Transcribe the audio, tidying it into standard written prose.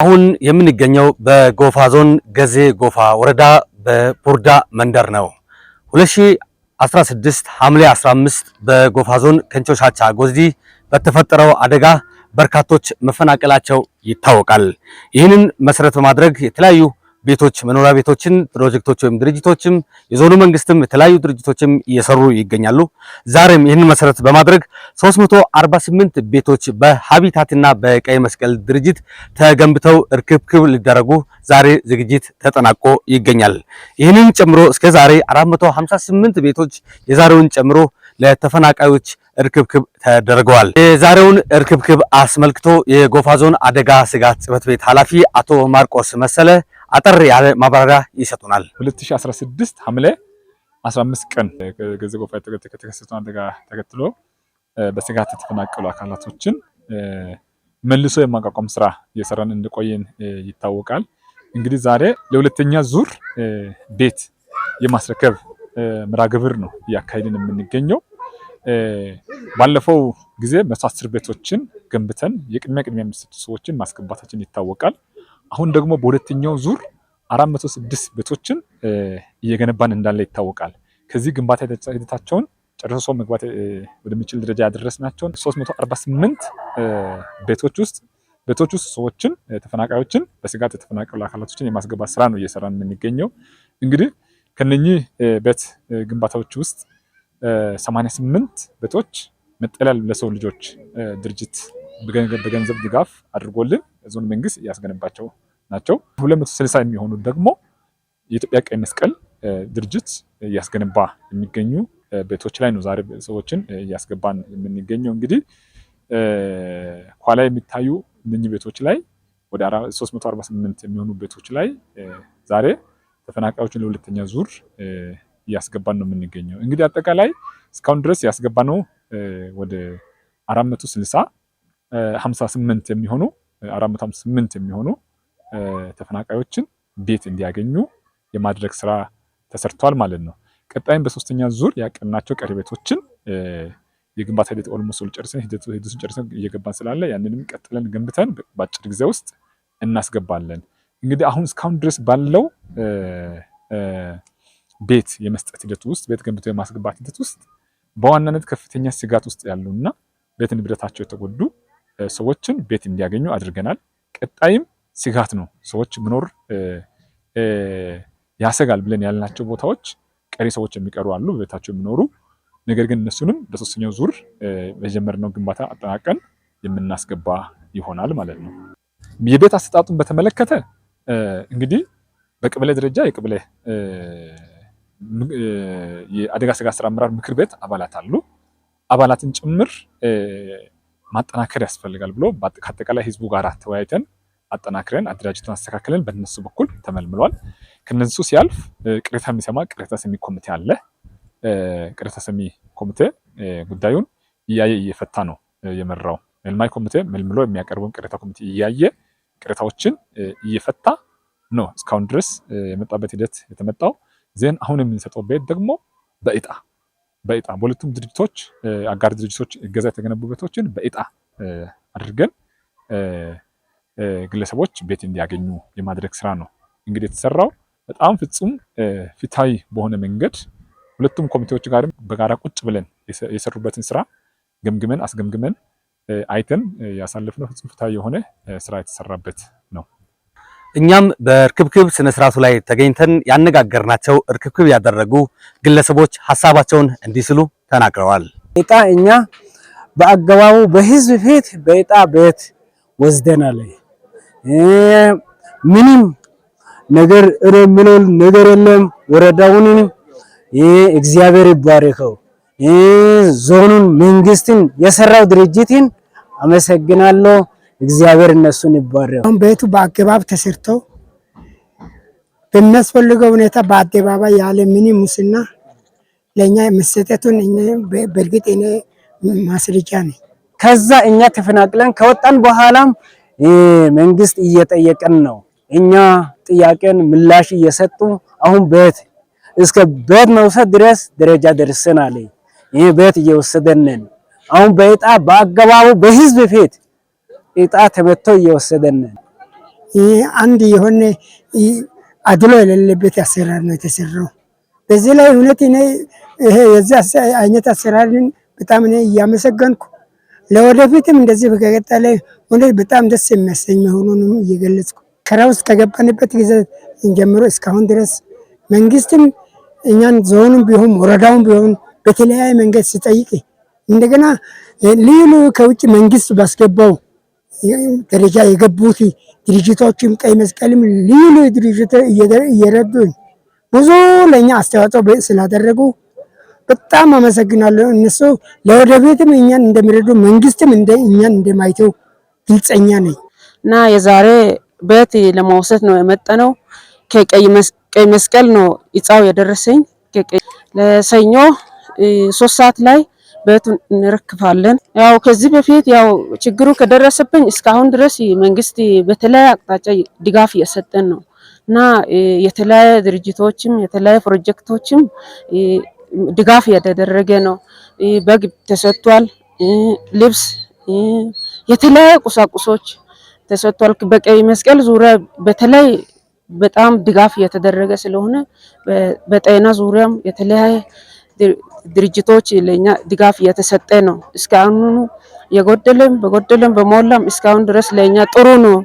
አሁን የምንገኘው በጎፋ ዞን ገዜ ጎፋ ወረዳ በቡርዳ መንደር ነው። 2016 ሐምሌ 15 በጎፋ ዞን ከንቾ ሻቻ ጎዝዲ በተፈጠረው አደጋ በርካቶች መፈናቀላቸው ይታወቃል። ይህንን መሰረት በማድረግ የተለያዩ ቤቶች መኖሪያ ቤቶችን ፕሮጀክቶች ወይም ድርጅቶችም የዞኑ መንግስትም የተለያዩ ድርጅቶችም እየሰሩ ይገኛሉ። ዛሬም ይህንን መሰረት በማድረግ 348 ቤቶች በሀቢታትና በቀይ መስቀል ድርጅት ተገንብተው እርክብክብ ሊደረጉ ዛሬ ዝግጅት ተጠናቆ ይገኛል። ይህንን ጨምሮ እስከ ዛሬ 458 ቤቶች የዛሬውን ጨምሮ ለተፈናቃዮች እርክብክብ ተደርገዋል። የዛሬውን እርክብክብ አስመልክቶ የጎፋ ዞን አደጋ ስጋት ጽሕፈት ቤት ኃላፊ አቶ ማርቆስ መሰለ አጠር ያለ ማብራሪያ ይሰጡናል። 2016 ሐምሌ 15 ቀን ገዜ ጎፋ የተከሰተው አደጋ ተከትሎ በስጋት የተፈናቀሉ አካላቶችን መልሶ የማቋቋም ስራ እየሰራን እንደቆየን ይታወቃል። እንግዲህ ዛሬ ለሁለተኛ ዙር ቤት የማስረከብ መርሃ ግብር ነው እያካሄድን የምንገኘው። ባለፈው ጊዜ 110 ቤቶችን ገንብተን የቅድሚያ የሚሰጡ ሰዎችን ማስገባታችን ይታወቃል። አሁን ደግሞ በሁለተኛው ዙር 406 ቤቶችን እየገነባን እንዳለ ይታወቃል። ከዚህ ግንባታ ሂደታቸውን ጨርሶ መግባት ወደሚችል ደረጃ ያደረስናቸውን 348 ቤቶች ውስጥ ሰዎችን ተፈናቃዮችን በስጋት የተፈናቀሉ አካላቶችን የማስገባት ስራ ነው እየሰራን የምንገኘው። እንግዲህ ከነኚህ ቤት ግንባታዎች ውስጥ 88 ቤቶች መጠለያ ለሰው ልጆች ድርጅት በገንዘብ ድጋፍ አድርጎልን ዞን መንግስት እያስገነባቸው ናቸው። 260 የሚሆኑ ደግሞ የኢትዮጵያ ቀይ መስቀል ድርጅት እያስገነባ የሚገኙ ቤቶች ላይ ነው ዛሬ ሰዎችን እያስገባን የምንገኘው። እንግዲህ ኋላ የሚታዩ እነኚህ ቤቶች ላይ ወደ 348 የሚሆኑ ቤቶች ላይ ዛሬ ተፈናቃዮችን ለሁለተኛ ዙር እያስገባን ነው የምንገኘው። እንግዲህ አጠቃላይ እስካሁን ድረስ ያስገባነው ወደ 458 የሚሆኑ ተፈናቃዮችን ቤት እንዲያገኙ የማድረግ ስራ ተሰርቷል ማለት ነው። ቀጣይም በሶስተኛ ዙር ያቀናቸው ቀሪ ቤቶችን የግንባታ ሂደት ኦልሞስት ጨርሰን እየገባን ስላለ ያንንም ቀጥለን ገንብተን በአጭር ጊዜ ውስጥ እናስገባለን። እንግዲህ አሁን እስካሁን ድረስ ባለው ቤት የመስጠት ሂደት ውስጥ ቤት ገንብቶ የማስገባት ሂደት ውስጥ በዋናነት ከፍተኛ ስጋት ውስጥ ያሉና ቤት ንብረታቸው የተጎዱ ሰዎችን ቤት እንዲያገኙ አድርገናል። ቀጣይም ስጋት ነው ሰዎች መኖር ያሰጋል ብለን ያልናቸው ቦታዎች ቀሪ ሰዎች የሚቀሩ አሉ በቤታቸው የሚኖሩ። ነገር ግን እነሱንም በሶስተኛው ዙር በጀመርነው ግንባታ አጠናቀን የምናስገባ ይሆናል ማለት ነው። የቤት አሰጣጡን በተመለከተ እንግዲህ በቀበሌ ደረጃ የቀበሌ የአደጋ ስጋት ስራ አመራር ምክር ቤት አባላት አሉ። አባላትን ጭምር ማጠናከር ያስፈልጋል ብሎ ከአጠቃላይ ህዝቡ ጋር ተወያይተን አጠናክረን አደራጅተን አስተካክለን በእነሱ በኩል ተመልምሏል። ከነሱ ሲያልፍ ቅሬታ የሚሰማ ቅሬታ ሰሚ ኮሚቴ አለ። ቅሬታ ሰሚ ኮሚቴ ጉዳዩን እያየ እየፈታ ነው የመራው። መልማይ ኮሚቴ መልምሎ የሚያቀርበውን ቅሬታ ኮሚቴ እያየ ቅሬታዎችን እየፈታ ነው እስካሁን ድረስ የመጣበት ሂደት የተመጣው። ዜን አሁን የምንሰጠው ቤት ደግሞ በእጣ በሁለቱም ድርጅቶች አጋር ድርጅቶች እገዛ የተገነቡ ቤቶችን በእጣ አድርገን ግለሰቦች ቤት እንዲያገኙ የማድረግ ስራ ነው እንግዲህ የተሰራው። በጣም ፍጹም ፍትሃዊ በሆነ መንገድ ሁለቱም ኮሚቴዎች ጋርም በጋራ ቁጭ ብለን የሰሩበትን ስራ አስገምግመን አይተን ያሳለፍነው ፍጹም ፍትሃዊ የሆነ ስራ የተሰራበት ነው። እኛም በእርክብክብ ስነ ስርዓቱ ላይ ተገኝተን ያነጋገርናቸው እርክብክብ ያደረጉ ግለሰቦች ሀሳባቸውን እንዲህ ሲሉ ተናግረዋል። እጣ እኛ በአገባቡ በህዝብ ፊት በእጣ ቤት ወስደናል። ምንም ነገር የሚለው ነገር የለም። ወረዳውን እግዚአብሔር ይባርከው፣ ዞኑን መንግስትን የሰራው ድርጅትን አመሰግናለሁ። እግዚአብሔር እነሱን ይባረክ። ቤቱ በአገባብ ተሰርቶ በሚያስፈልገው ሁኔታ በአደባባይ ያለ ምንም ሙስና ለኛ መሰጠቱን በእርግጥ እኔ ማስረጃ ነኝ። ከዛ እኛ ተፈናቅለን ከወጣን በኋላም መንግስት እየጠየቀን ነው። እኛ ጥያቄን ምላሽ እየሰጡ አሁን እስከ ቤት መውሰድ ድረስ ደረጃ ደርሰናል። ይሄ ቤት እየወሰደን አሁን በእጣ በአገባቡ በህዝብ ፊት እጣ ተመቶ እየወሰደን አንድ የሆነ አድሎ የሌለበት አሰራር ነው የተሰራው። በዚህ ላይ እውነት እኔ ይሄ የዚህ አይነት አሰራርን በጣም እኔ እያመሰገንኩ ለወደፊትም እንደዚህ በቀጣለ እውነት በጣም ደስ የሚያሰኝ መሆኑንም እየገለጽኩ ከራ ውስጥ ከገባንበት ጊዜ ጀምሮ እስካሁን ድረስ መንግስትም እኛን ዞኑም ቢሆን ወረዳውም ቢሆን በተለያየ መንገድ ሲጠይቅ እንደገና ልዩ ከውጭ መንግስት ባስገባው ደረጃ የገቡት ድርጅቶችም ቀይ መስቀልም ልዩ ድርጅት እየረዱኝ ብዙ ለኛ አስተዋጽኦ ስላደረጉ በጣም አመሰግናለሁ። እነሱ ለወደፊትም እኛን እንደሚረዱ መንግስትም እኛን እንደማይተው ግልጸኛ ነኝ እና የዛሬ ቤት ለመውሰድ ነው የመጣነው። ከቀይ መስቀል ነው እጻው የደረሰኝ። ለሰኞ 3 ሰዓት ላይ ቤቱን እንረክፋለን። ያው ከዚህ በፊት ያው ችግሩ ከደረሰብኝ እስካሁን ድረስ መንግስት በተለያየ አቅጣጫ ድጋፍ እየሰጠን ነው እና የተለያየ ድርጅቶችም የተለያየ ፕሮጀክቶችም ድጋፍ እያደረገ ነው። በግ ተሰጥቷል፣ ልብስ፣ የተለያየ ቁሳቁሶች ተሰጥቷል። በቀይ መስቀል ዙሪያ በተለይ በጣም ድጋፍ እየተደረገ ስለሆነ በጤና ዙሪያም የተለያየ ድርጅቶች ለኛ ድጋፍ እየተሰጠ ነው። እስካሁን የጎደለም በሞላም እስካሁን ድረስ ለኛ ጥሩ ነው።